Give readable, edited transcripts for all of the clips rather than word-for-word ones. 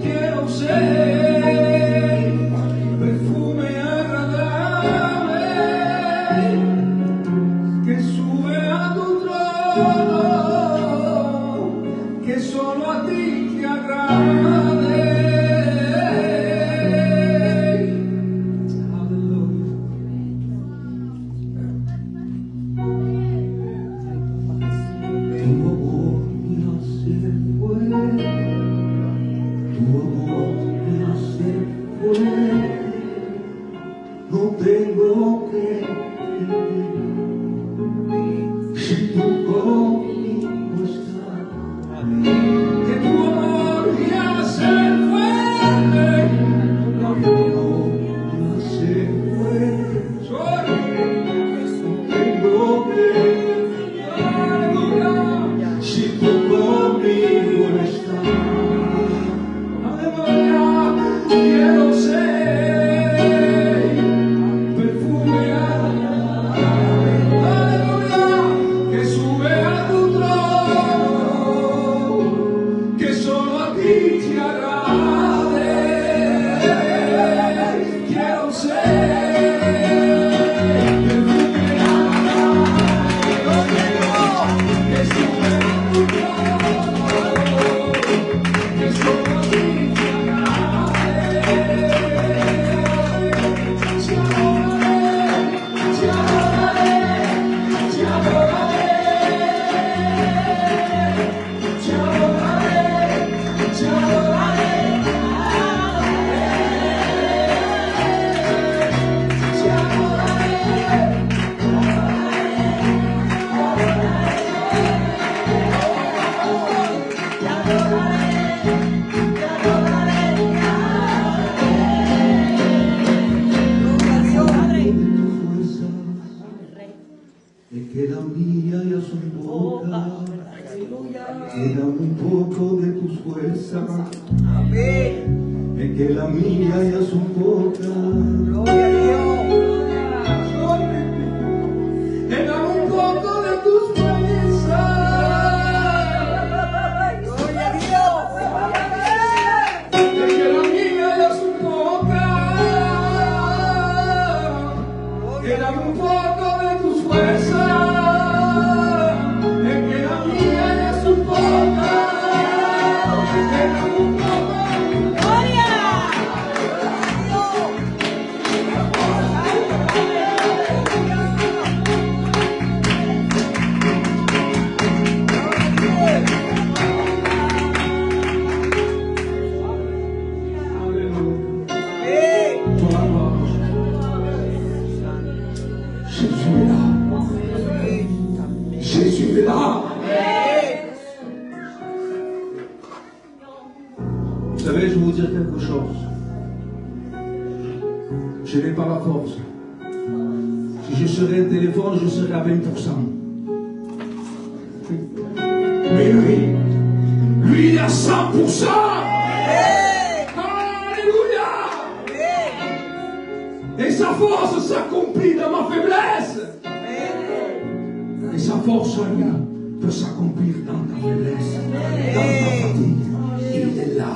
quiero ser perfume agradable que sube a tu trono, que solo a ti te agrade. No tengo que vivir si tú conmigo estás. Que tu amor me hace fuerte, no me hace fuerte. No tengo que vivir si tú conmigo estás. Aleluya, quiero ser. Queda mía y a su boca, queda un poco de tus fuerzas. Me queda mía y a su boca. Gloria a Dios. Queda un poco de tus fuerzas. Gloria a Dios. Me queda mía y a su boca. Queda un poco de tus fuerzas. Jésus est là. Vous savez, je vais vous dire quelque chose. Je n'ai pas la force. Si je serais un téléphone, je serais à 20%. Mais lui, il est à 100%. Alléluia. Et sa force s'accomplit dans ma faiblesse. Et sa force en lui peut s'accomplir dans ta faiblesse, dans ta fatigue. Il est là.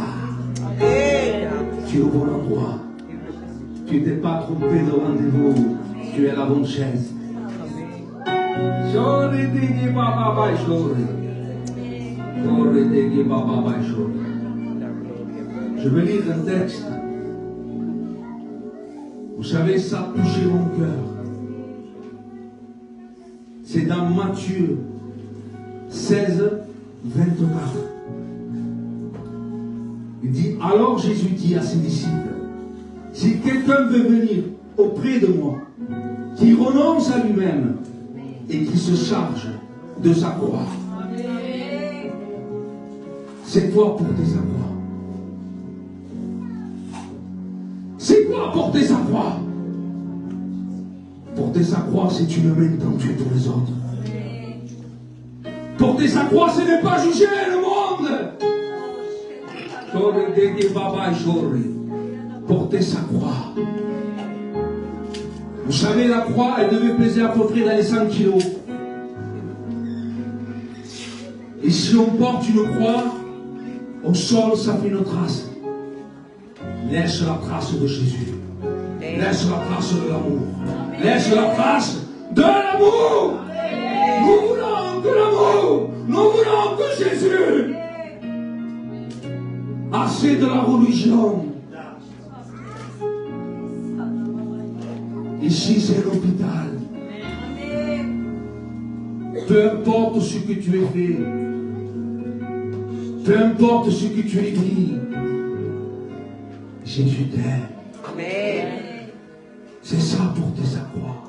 Tu es au bon endroit. Tu n'es pas trompé de rendez-vous. Tu es à la bonne chaise. Je vais lire un texte. Vous savez, ça a touché mon cœur. C'est dans Matthieu 16, 24. Il dit, alors Jésus dit à ses disciples, si quelqu'un veut venir auprès de moi, qui renonce à lui-même et qui se charge de sa croix. C'est quoi porter sa croix? C'est quoi porter sa croix? Porter sa croix, c'est une main tendue pour les autres. Porter sa croix, ce n'est pas juger le monde. Porter sa croix. Vous savez, la croix, elle devait peser à peu près dans les 100 kilos. Et si on porte une croix, au sol, ça fait une trace. Laisse la trace de Jésus. Laisse la trace de l'amour. Laisse la trace de l'amour. Nous voulons que l'amour. Nous voulons que Jésus. Assez de la religion. Ici, c'est l'hôpital. Peu importe ce que tu es fait. Peu importe ce que tu écris. Jésus t'aime. C'est ça porter sa croix.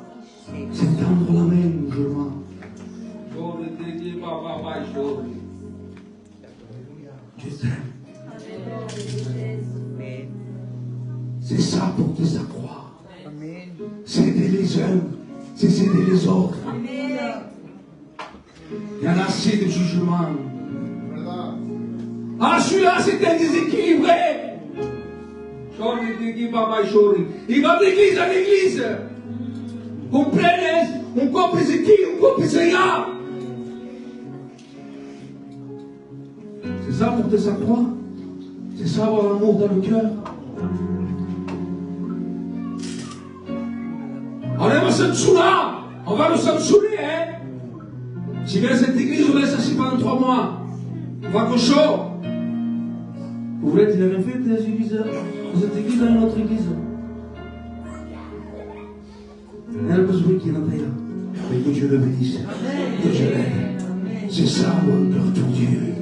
C'est tendre la main musulman. Dieu t'aime. C'est ça porter sa croix. C'est aider les uns, c'est aider les autres. Il y en a assez de jugement. Ah, celui-là, c'est un déséquilibré. Il va d'église en église. Comprenez? On compre c'est qui, on compre c'est là. C'est ça porter sa croix. C'est ça avoir l'amour dans le cœur. On aime Samsuna. On va le Samsuner, hein. Si viens à cette église, on reste assis pendant 3 mois. On va cochon. Vous voulez, il avait fait des églises, dans cette église, dans une autre église. Il y a un besoin qui est dans ta là. Mais que Dieu le bénisse. Que Dieu l'aide. C'est ça, mon cœur pour Dieu.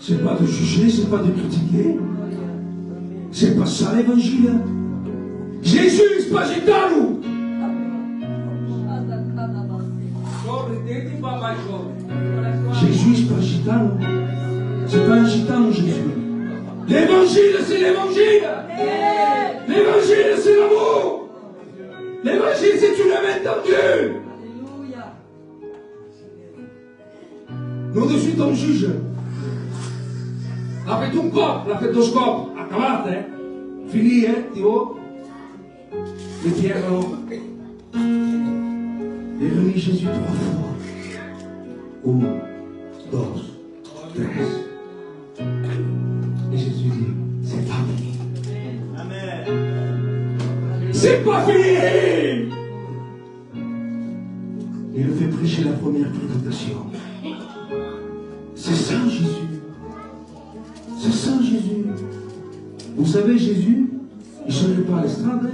C'est pas de juger, c'est pas de critiquer. C'est pas ça l'évangile. Jésus, c'est pas gitano. Jésus, c'est pas gitano. C'est pas un gitano, Jésus. L'évangile, c'est l'évangile. L'évangile, c'est l'amour. L'évangile, c'est une main tendue. Nous de suite on juge. La fête un cop, la fête 2 scopes. Acabate, hein. Fini, hein, tu vois. Le pierre alors. Et remis Jésus 3 fois. 1, 2, 3. Et Jésus dit, c'est pas fini. Amen. C'est pas fini. Il le fait prêcher la première prédication. C'est ça Jésus. C'est ça Jésus. Vous savez, Jésus, il ne serait pas à l'estrade.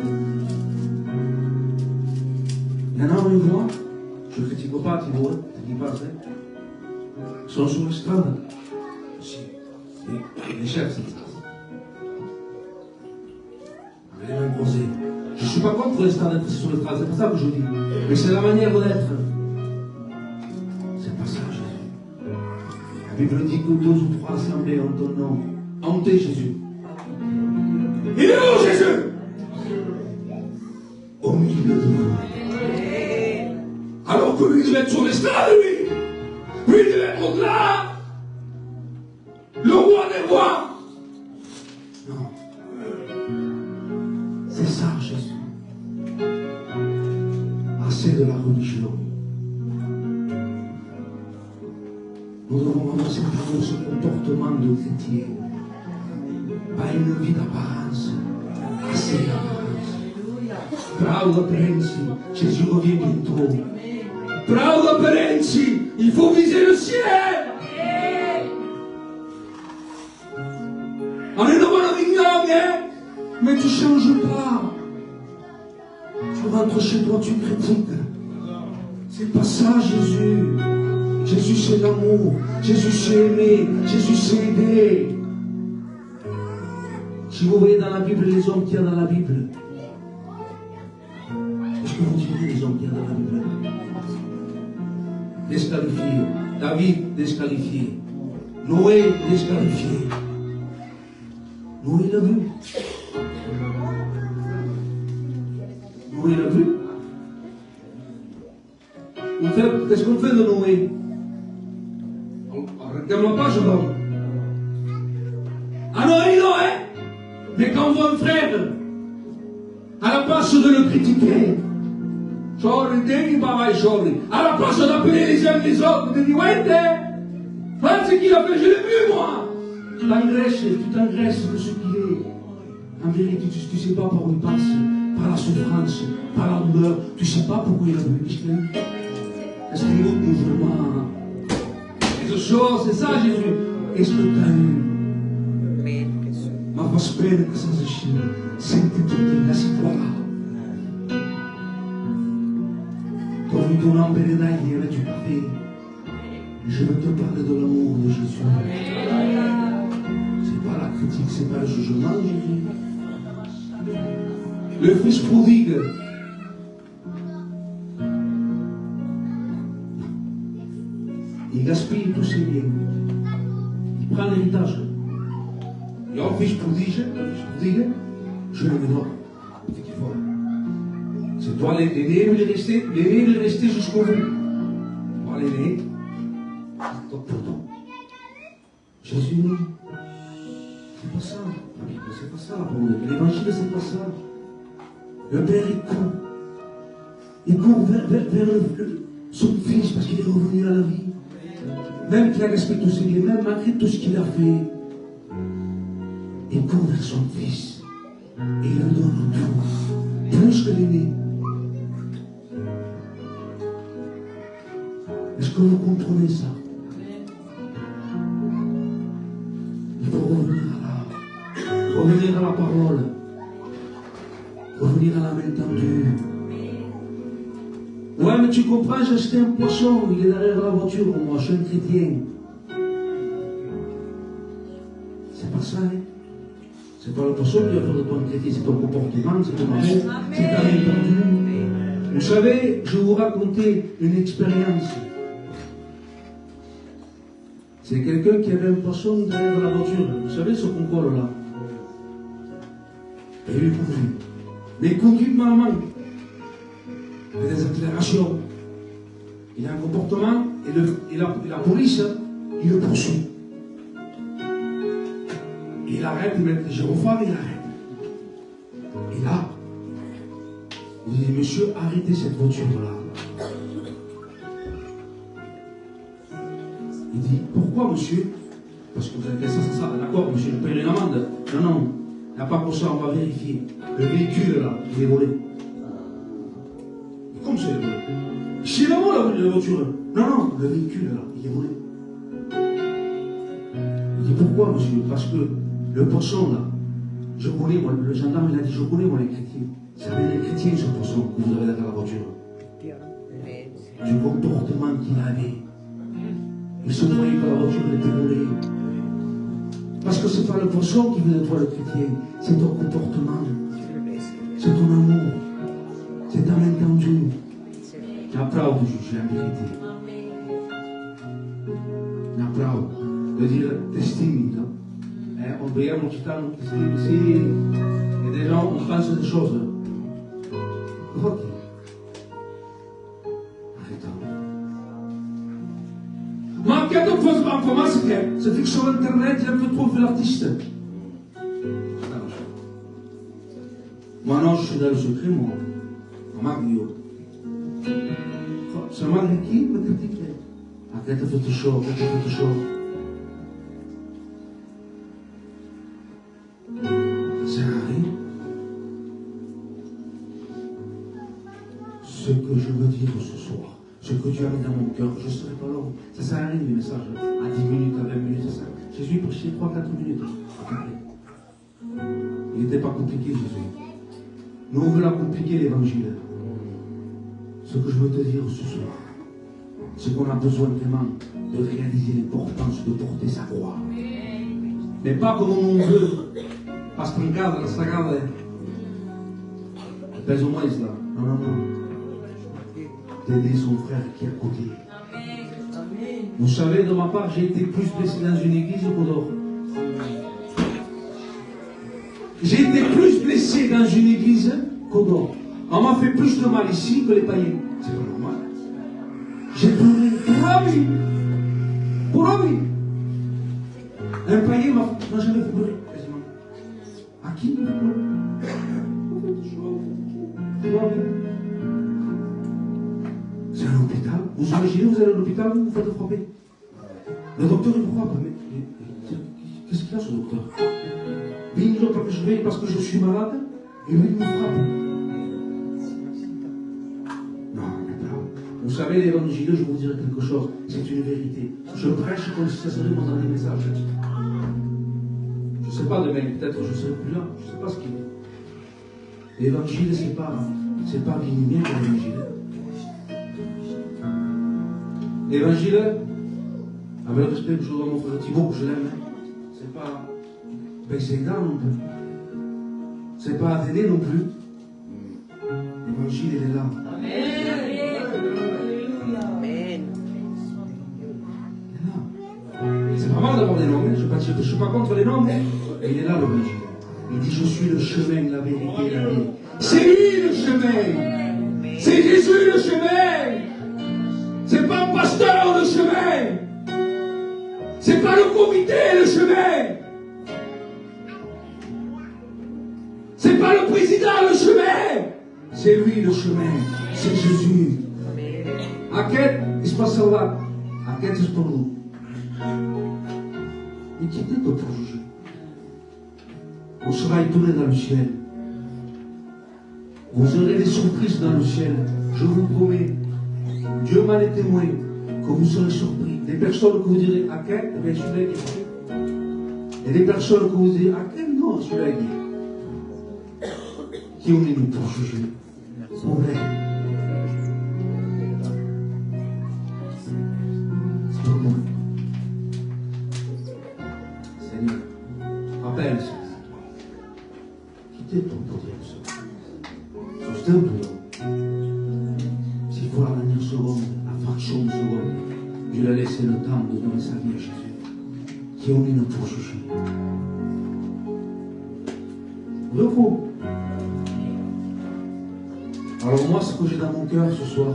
Il y en a, on les voit. Je ne critique pas, tu vois, tu dis pas, ils sont sur l'estrade. Les chefs, c'est ça. Les mêmes posés. Je ne suis pas contre l'estrade d'être sur l'estrade, c'est pas ça que je dis. Mais c'est la manière d'être. C'est pas ça, Jésus. La Bible dit que 2 ou 3 assemblées en ton nom. Hantez Jésus. Il est où Jésus? Au milieu de vous. Alors que lui devait être sur l'estrade, lui. Lui devait être là. Le roi des rois. Non. C'est ça Jésus. Assez de la religion. Nous devons avoir ce comportement de chrétien. Pas une vie d'apparence. Assez d'apparence. Bravo Perenzi, Jésus revient bientôt. Bravo Perenzi, il faut viser le ciel. On est devant le vignoble, hein? Mais tu ne changes pas. Tu rentres chez toi, tu critiques. C'est pas ça Jésus. Jésus c'est l'amour. Jésus c'est aimer. Jésus c'est aider. Si vous voyez dans la Bible les hommes qu'il y a dans la Bible, est-ce que vous direz les hommes qu'il y a dans la Bible? Disqualifié. David, disqualifié. Noé, disqualifié. Noé l'a vu. Noé l'a vu. Qu'est-ce qu'on fait de Noé? On regarde la page, l'homme. Ah non, il hein? Mais quand on voit un frère, à la place de le critiquer, à la place d'appeler les uns les autres, de dire, ouais, Regarde ce qu'il a fait, je l'ai vu moi. Tu t'engraisses de ce qu'il est. En vérité, tu ne sais pas par où il passe, par la souffrance, par la douleur. Tu ne sais pas pourquoi il a voulu. Est-ce que nous, musulmans, quelque chose, c'est ça Jésus. Est-ce que tu as eu? Ma prospère que ça se chine, c'est que la citoie. Quand nous donnons Bénénaï avec du café, je veux te parler de l'amour de Jésus. C'est pas la critique, c'est pas le jugement de Jésus. Le fils prodigue. Il gaspille tous ses biens. Il prend l'héritage. Et un fils prodigue, je le mets droit. C'est qu'il faut. C'est toi l'aîné, il est resté jusqu'au bout. Toi l'aîné, c'est toi pour toi. Jésus, non. C'est pas ça. C'est pas ça la parole. L'évangile, c'est pas ça. Le Père, il court vers son fils parce qu'il est revenu à la vie. Même qu'il a respecté tous ses biens, même malgré tout ce qu'il a fait, il court vers son fils et il lui donne tout, plus que l'aîné. Est-ce que vous comprenez ça? Il faut revenir à la parole, revenir à la main tendue. Ouais, mais tu comprends, j'ai acheté un poisson, il est derrière la voiture, moi, je suis un chrétien. C'est pas ça, hein? C'est pas le poisson qui va faire de toi un chrétien, c'est ton comportement, c'est ton amour, c'est ta main tendue. Vous savez, je vais vous raconter une expérience. C'est quelqu'un qui avait un poisson derrière la voiture. Vous savez ce qu'on colle là? Et il conduit. Mais il conduit maman. Il a des accélérations. Il a un comportement et la police, il le poursuit. Et il arrête, il met le gyrophare et il arrête. Et là, il dit, monsieur, arrêtez cette voiture-là. Il dit, pourquoi monsieur? Parce que vous avez fait ça, d'accord, monsieur, je paye une amende. Non, il n'y a pas pour ça, on va vérifier. Le véhicule là, il est volé. Comme ça, il est volé. Chez la voiture. Non, le véhicule là, il est volé. Il dit, pourquoi monsieur? Parce que le poisson là, je connais, moi, le gendarme il a dit, je connais moi les chrétiens. C'est les chrétiens ce poisson que vous avez derrière la voiture. Du comportement qu'il avait. Il se croyait que la voiture était volée. Parce que ce n'est pas le poisson qui veut de toi le chrétien, c'est ton comportement, c'est ton amour, c'est ta main tendue. N'applaudis de juger en vérité. N'applaudis de dire t'estimes. On veut mon titan, ici, et des gens, on pense des choses. Ok. Ma quelquefois, comment c'est que sur Internet, il y a un peu trop fait l'artiste. Moi, non, je suis dans le secret, moi. Mario. C'est moi qui me critique. Ah, quand tu fais tout chaud, Ça sert à rien. Ce que je veux dire ce soir, ce que Dieu a mis dans mon cœur, je ne serai pas là. Ça ne sert à rien les messages à 10 minutes, à 20 minutes, ça sert. Jésus prêchait 3-4 minutes. Il n'était pas compliqué, Jésus. Nous, on veut la compliquer, l'évangile. Ce que je veux te dire ce soir, c'est qu'on a besoin vraiment de réaliser l'importance de porter sa croix. Mais pas comme on veut. Parce qu'on garde la sagrada. Pèse au moins là. Non. D'aider son frère qui est à côté. Vous savez, de ma part, j'ai été plus blessé dans une église qu'au dehors. J'ai été plus blessé dans une église qu'au dehors. On m'a fait plus de mal ici que les païens. C'est pas normal. J'ai pleuré pour la vie. Un païen m'a jamais fait pleurer, quasiment. À qui il m'a pleuré? C'est un hôpital. Vous imaginez, vous allez à l'hôpital, vous faites frapper. Le docteur, il ne croit pas. Mais qu'est-ce qu'il a, ce docteur? Mais il ne veut pas que je veille parce que je suis malade. Et lui, il me frappe. Non, mais pas. Vous savez, l'évangile, je vous dirai quelque chose. C'est une vérité. Je prêche comme si ça serait mon dernier message. Je ne sais pas demain, peut-être je ne serai plus là. Je ne sais pas ce qu'il est. L'évangile, c'est pas minimier que l'évangile. L'évangile, avec le respect que je dois à mon frère Thibault, que je l'aime, c'est pas baisser les dents non plus. C'est pas atteindre non plus. L'évangile, il est là. Amen. C'est pas mal d'avoir des noms, je ne suis pas contre les noms, mais il est là l'évangile. Il dit, je suis le chemin, la vérité et la vie. C'est lui le chemin. C'est Jésus le chemin. C'est pas un pasteur le chemin. C'est pas le comité le chemin. C'est pas le président le chemin. C'est lui le chemin. C'est Jésus. Aquest, il se passe là. Aquest, c'est pour nous. Mais qui était pour juger? On sera étonné dans le ciel. Vous aurez des surprises dans le ciel. Je vous promets. Dieu m'a les témoins que vous serez surpris. Des personnes que vous direz à quel, eh bien celui-là est fait. Et des personnes que vous direz à quel, non, celui-là est fait. Qui on est nous pour juger? Mauvais. C'est pour nous. Seigneur, rappelle, Seigneur. Quittez ton pour dire ça. C'est un peu. S'il faut la dernière seconde, la fraction de seconde, Dieu a laissé le temps de donner sa vie à Jésus. Qui on est nous pour juger? De vous. Alors moi, ce que j'ai dans mon cœur ce soir,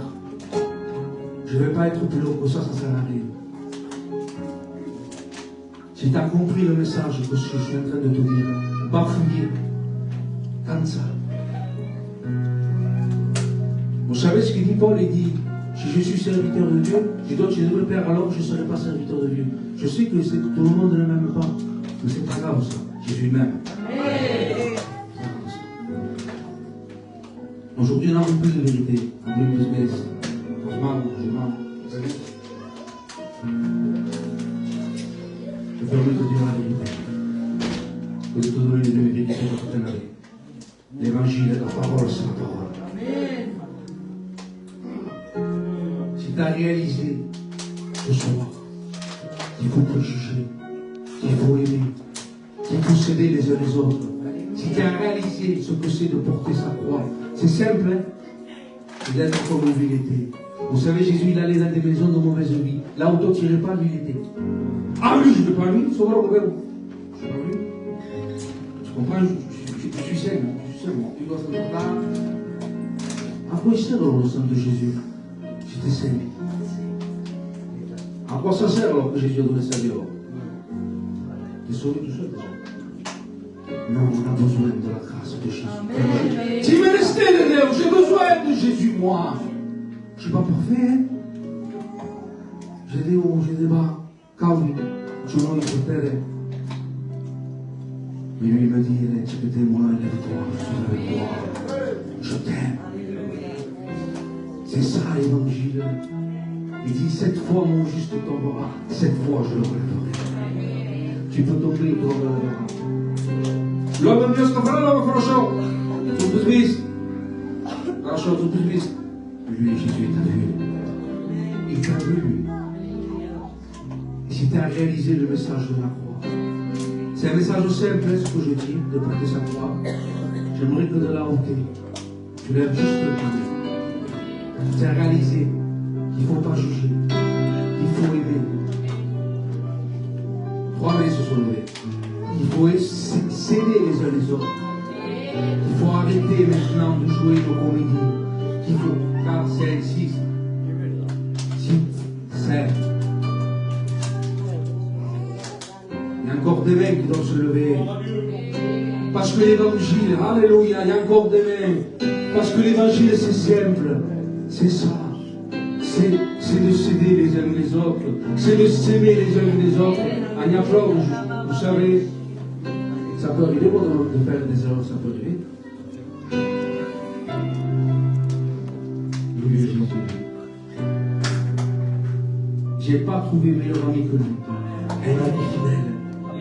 je ne vais pas être plus long que ça sert à rien. Si tu as compris le message que je suis en train de te dire, bafouiller, comme ça. Vous savez ce qu'il dit Paul? Il dit, si je suis serviteur de Dieu, je dois chez le Père, alors je ne serai pas serviteur de Dieu. Je sais que tout le monde ne m'aime pas, mais c'est pas grave ça. Jésus m'aime. Aujourd'hui, on n'a plus de vérité. On a plus de baisse. Je mens. Je permets de dire la vérité. Que de te donner une vérité pour toute l'année. L'évangile est la parole, c'est la parole. Si tu as réalisé ce soir qu'il faut préjuger, qu'il faut aimer, qu'il faut s'aider les uns les autres, si tu as réalisé ce que c'est de porter sa croix, c'est simple, hein? C'est d'être comme il était. Vous savez, Jésus, il allait dans des maisons de mauvaise vie. Là où d'autres n'irait pas, lui, il était. Ah, lui, je ne veux pas lui, sauf le gouvernement. Je ne veux pas lui. Tu comprends? Je suis seul. Moi. Tu dois se là. À quoi il sert alors le sang de Jésus? J'étais seul. À quoi ça sert alors que Jésus a donné sa vie alors? Tu es sauvé tout seul déjà. Non, on a besoin de la grâce de Jésus. Si me restez de j'ai besoin de Jésus, moi. Je ne suis pas parfait, hein? J'ai des hauts, j'ai des bas. Calme, je m'en préfère. Mais lui, il me dit, tu es témoin, lève-toi, je suis avec toi. Je t'aime. C'est ça l'évangile. Il dit, cette fois mon juste tombera, cette fois je le relèverai. Tu peux tomber, tu le relèveras. L'homme Dios que fará, l'homme хорошо. Tout de suite. Хорошо, tout de suite. Lui, Jésus t'a vu. Il t'a vu, lui. Et si tu as réalisé le message de la croix, c'est un message simple, ce que je dis, de porter sa croix. J'aimerais que de la hauteur, tu lèves juste le pied. Tu as réalisé qu'il ne faut pas juger, qu'il faut aimer. 3 mains se sont levées. Il faut s'aider les uns les autres. Il faut arrêter maintenant de jouer nos comédies. Il faut 4, 5, 6, 7. Il y a encore des mains qui doivent se lever. Parce que l'évangile, alléluia, il y a encore des mains. Parce que l'évangile c'est simple. C'est ça. C'est c'est de s'aider les uns les autres, c'est de s'aimer les uns les autres. Anya Flo, vous savez, ça peut arriver de faire des erreurs, ça peut arriver. J'ai pas trouvé meilleur ami que lui. Un ami fidèle.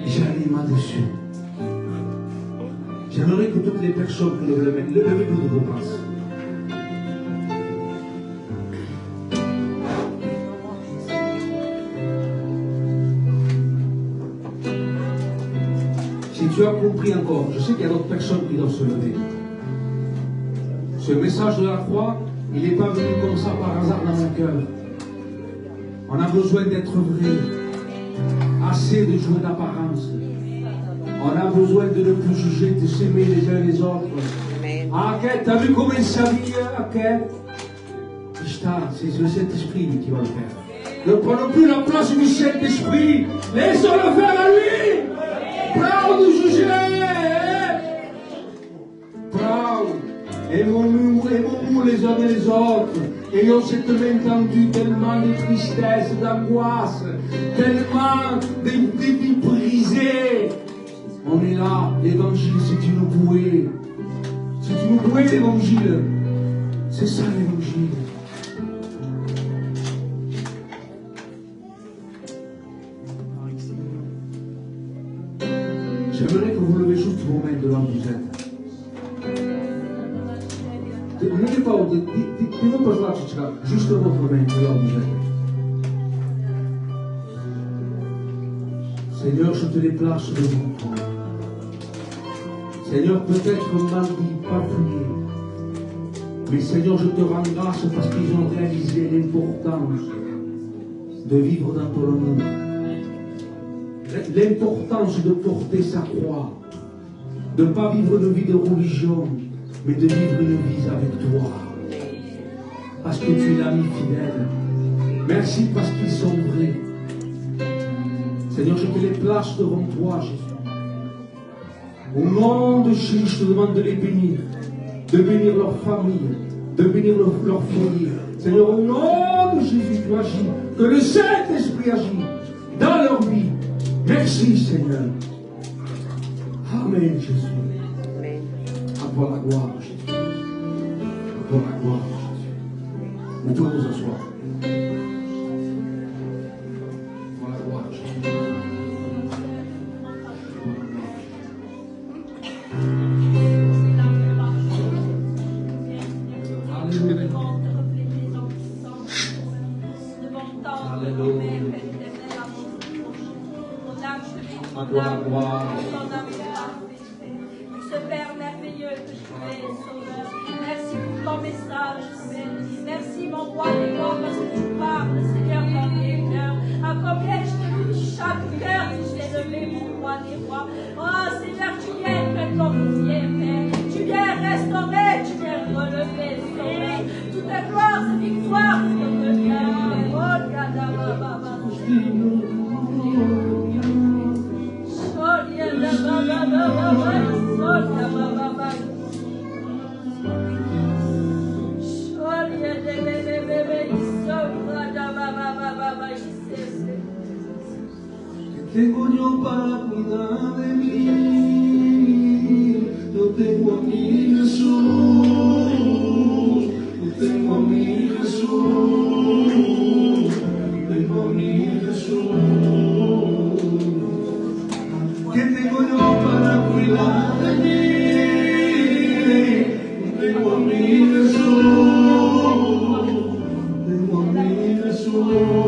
J'en ai dessus. J'aimerais que toutes les personnes qui lèvent le bout de vos passes. Si tu as compris encore, je sais qu'il y a d'autres personnes qui doivent se lever. Ce message de la croix, il n'est pas venu comme ça par hasard dans mon cœur. On a besoin d'être vrai, assez de jouer d'apparence. On a besoin de ne plus juger, de s'aimer les uns les autres. Ok, t'as vu comment il s'habille? Ok. C'est le Saint-Esprit qui va le faire. Ne prenons plus la place du Saint-Esprit. Laissons-le faire à lui. Proud de juger. Proud. Aimons-nous les uns et les autres. Ayons cette main tendue, tellement de tristesse, d'angoisse, tellement de vies brisées. On est là, l'évangile, c'est une bouée. C'est une bouée, l'évangile. C'est ça, l'évangile. J'aimerais que vous levez juste vos mains de là où vous êtes. Ne dites pas, dites-moi pas là, juste votre main de là où vous êtes. Seigneur, je te les place devant toi. Seigneur, peut-être mal dit, pas prié. Mais Seigneur, je te rends grâce parce qu'ils ont réalisé l'importance de vivre dans ton amour. L'importance de porter sa croix. De ne pas vivre une vie de religion, mais de vivre une vie avec toi. Parce que tu es l'ami fidèle. Merci parce qu'ils sont vrais. Seigneur, je te les place devant toi, Jésus. Au nom de Jésus, je te demande de les bénir, de bénir leur famille, de bénir leur foyer. Seigneur, au nom de Jésus, tu agis, que le Saint-Esprit agit dans leur vie. Merci, Seigneur. Amen, Jésus. À toi la gloire, Jésus. À toi la gloire, Jésus. Nous pouvons nous asseoir. Ce Père merveilleux que tu es, Sauveur. Merci pour ton message, Seigneur. Merci, mon roi des rois, parce que tu parles, Seigneur, dans les cœurs. À combien je te loue, chaque cœur que je t'ai levé, mon roi des rois. Oh, Seigneur, tu viens réconcilier, Père. Tu viens restaurer, tu viens relever, Sauveur. Toute ta gloire, cette victoire, te revient. Oh, Kadababa. Tengo yo para cuidar de mí, yo tengo a mi Jesús, yo tengo a mi Jesús, tengo a mi Jesús. ¿Qué tengo yo para cuidar de mí? Yo tengo a mi Jesús, tengo a mi Jesús.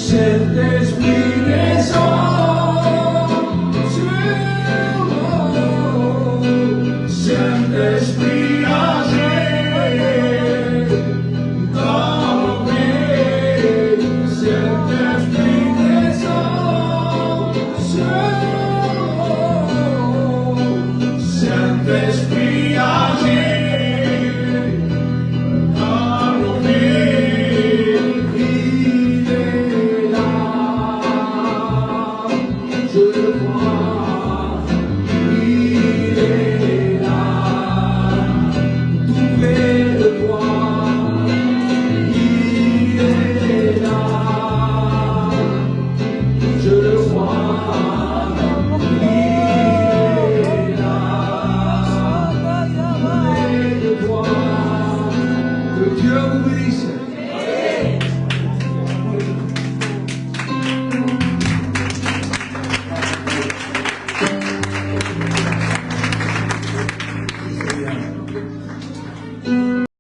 Saint-Esprit descend sur nous. Seigneur vous bénisse.